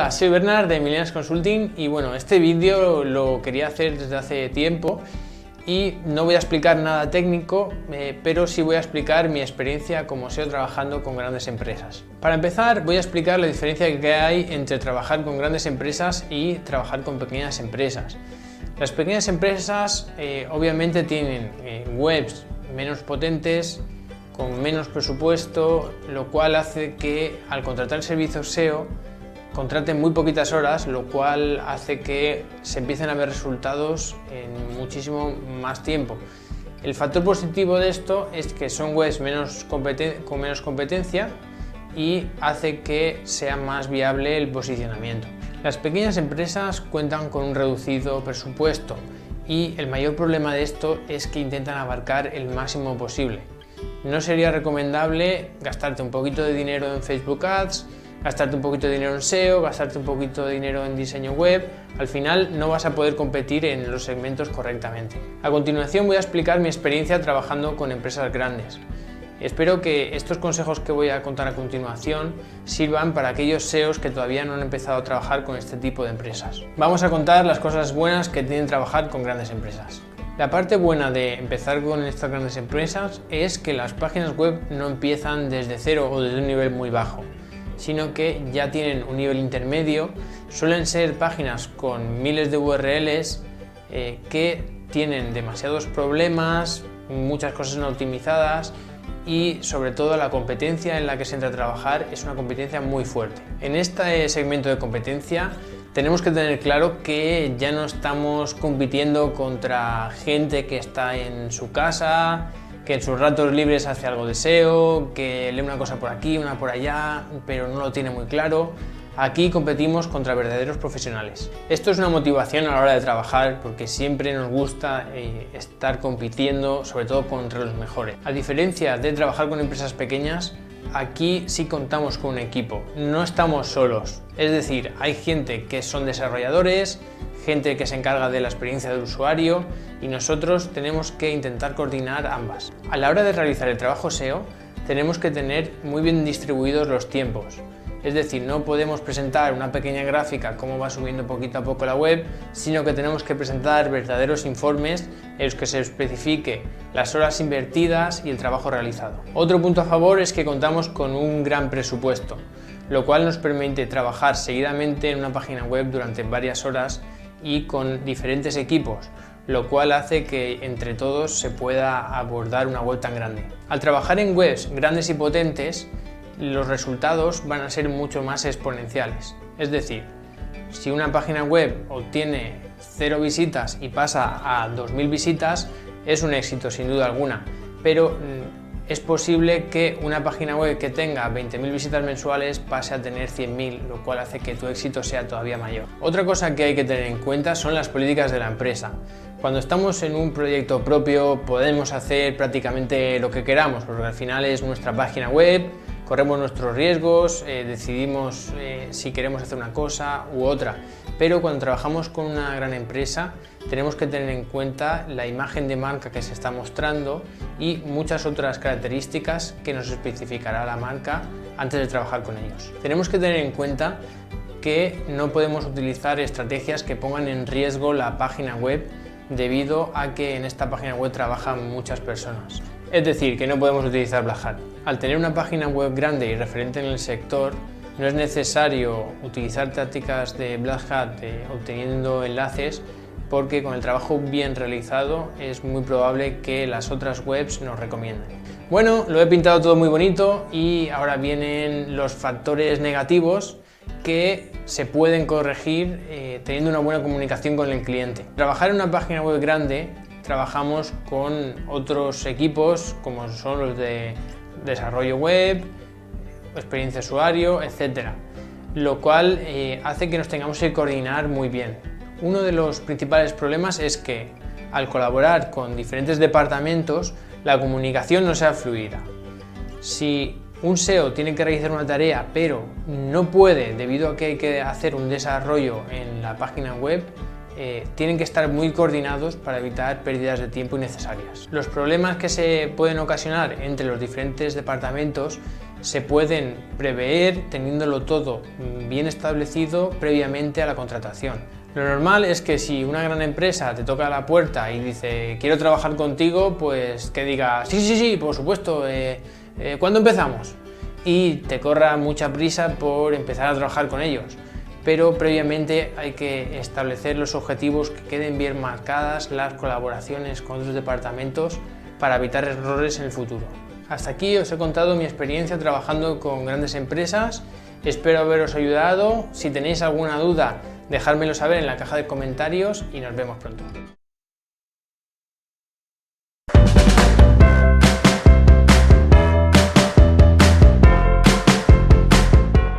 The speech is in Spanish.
Hola, soy Bernard de Millennials Consulting y bueno, este vídeo lo quería hacer desde hace tiempo y no voy a explicar nada técnico, pero sí voy a explicar mi experiencia como SEO trabajando con grandes empresas. Para empezar, voy a explicar la diferencia que hay entre trabajar con grandes empresas y trabajar con pequeñas empresas. Las pequeñas empresas obviamente tienen webs menos potentes, con menos presupuesto, lo cual hace que al contratar servicios SEO contraten muy poquitas horas, lo cual hace que se empiecen a ver resultados en muchísimo más tiempo. El factor positivo de esto es que son webs con menos competencia y hace que sea más viable el posicionamiento. Las pequeñas empresas cuentan con un reducido presupuesto y el mayor problema de esto es que intentan abarcar el máximo posible. No sería recomendable gastarte un poquito de dinero en Facebook Ads, gastarte un poquito de dinero en SEO, gastarte un poquito de dinero en diseño web. Al final no vas a poder competir en los segmentos correctamente. A continuación voy a explicar mi experiencia trabajando con empresas grandes. Espero que estos consejos que voy a contar a continuación sirvan para aquellos SEOs que todavía no han empezado a trabajar con este tipo de empresas. Vamos a contar las cosas buenas que tienen trabajar con grandes empresas. La parte buena de empezar con estas grandes empresas es que las páginas web no empiezan desde cero o desde un nivel muy bajo, sino que ya tienen un nivel intermedio. Suelen ser páginas con miles de URLs que tienen demasiados problemas, muchas cosas no optimizadas y sobre todo la competencia en la que se entra a trabajar es una competencia muy fuerte. En este segmento de competencia tenemos que tener claro que ya no estamos compitiendo contra gente que está en su casa, que en sus ratos libres hace algo de SEO, que lee una cosa por aquí, una por allá, pero no lo tiene muy claro. Aquí competimos contra verdaderos profesionales. Esto es una motivación a la hora de trabajar porque siempre nos gusta estar compitiendo, sobre todo contra los mejores. A diferencia de trabajar con empresas pequeñas, aquí sí contamos con un equipo, no estamos solos. Es decir, hay gente que son desarrolladores, gente que se encarga de la experiencia del usuario y nosotros tenemos que intentar coordinar ambas. A la hora de realizar el trabajo SEO tenemos que tener muy bien distribuidos los tiempos. Es decir, no podemos presentar una pequeña gráfica cómo va subiendo poquito a poco la web, sino que tenemos que presentar verdaderos informes en los que se especifique las horas invertidas y el trabajo realizado. Otro punto a favor es que contamos con un gran presupuesto, lo cual nos permite trabajar seguidamente en una página web durante varias horas y con diferentes equipos, lo cual hace que entre todos se pueda abordar una web tan grande. Al trabajar en webs grandes y potentes, los resultados van a ser mucho más exponenciales. Es decir, si una página web obtiene 0 visitas y pasa a 2000 visitas, es un éxito sin duda alguna, pero es posible que una página web que tenga 20.000 visitas mensuales pase a tener 100.000, lo cual hace que tu éxito sea todavía mayor. Otra cosa que hay que tener en cuenta son las políticas de la empresa. Cuando estamos en un proyecto propio podemos hacer prácticamente lo que queramos, porque al final es nuestra página web, corremos nuestros riesgos, decidimos si queremos hacer una cosa u otra, pero cuando trabajamos con una gran empresa tenemos que tener en cuenta la imagen de marca que se está mostrando y muchas otras características que nos especificará la marca antes de trabajar con ellos. Tenemos que tener en cuenta que no podemos utilizar estrategias que pongan en riesgo la página web debido a que en esta página web trabajan muchas personas. Es decir, que no podemos utilizar Black Hat. Al tener una página web grande y referente en el sector, no es necesario utilizar tácticas de Black Hat obteniendo enlaces, porque con el trabajo bien realizado es muy probable que las otras webs nos recomienden. Bueno, lo he pintado todo muy bonito y ahora vienen los factores negativos que se pueden corregir teniendo una buena comunicación con el cliente. Trabajar en una página web grande, trabajamos con otros equipos como son los de desarrollo web, experiencia de usuario, etc. Lo cual hace que nos tengamos que coordinar muy bien. Uno de los principales problemas es que al colaborar con diferentes departamentos la comunicación no sea fluida. Si un SEO tiene que realizar una tarea pero no puede debido a que hay que hacer un desarrollo en la página web, tienen que estar muy coordinados para evitar pérdidas de tiempo innecesarias. Los problemas que se pueden ocasionar entre los diferentes departamentos se pueden prever teniéndolo todo bien establecido previamente a la contratación. Lo normal es que si una gran empresa te toca la puerta y dice quiero trabajar contigo, pues que diga sí, por supuesto, ¿cuándo empezamos? Y te corra mucha prisa por empezar a trabajar con ellos. Pero previamente hay que establecer los objetivos, que queden bien marcadas las colaboraciones con otros departamentos para evitar errores en el futuro. Hasta aquí os he contado mi experiencia trabajando con grandes empresas, espero haberos ayudado. Si tenéis alguna duda, dejádmelo saber en la caja de comentarios y nos vemos pronto.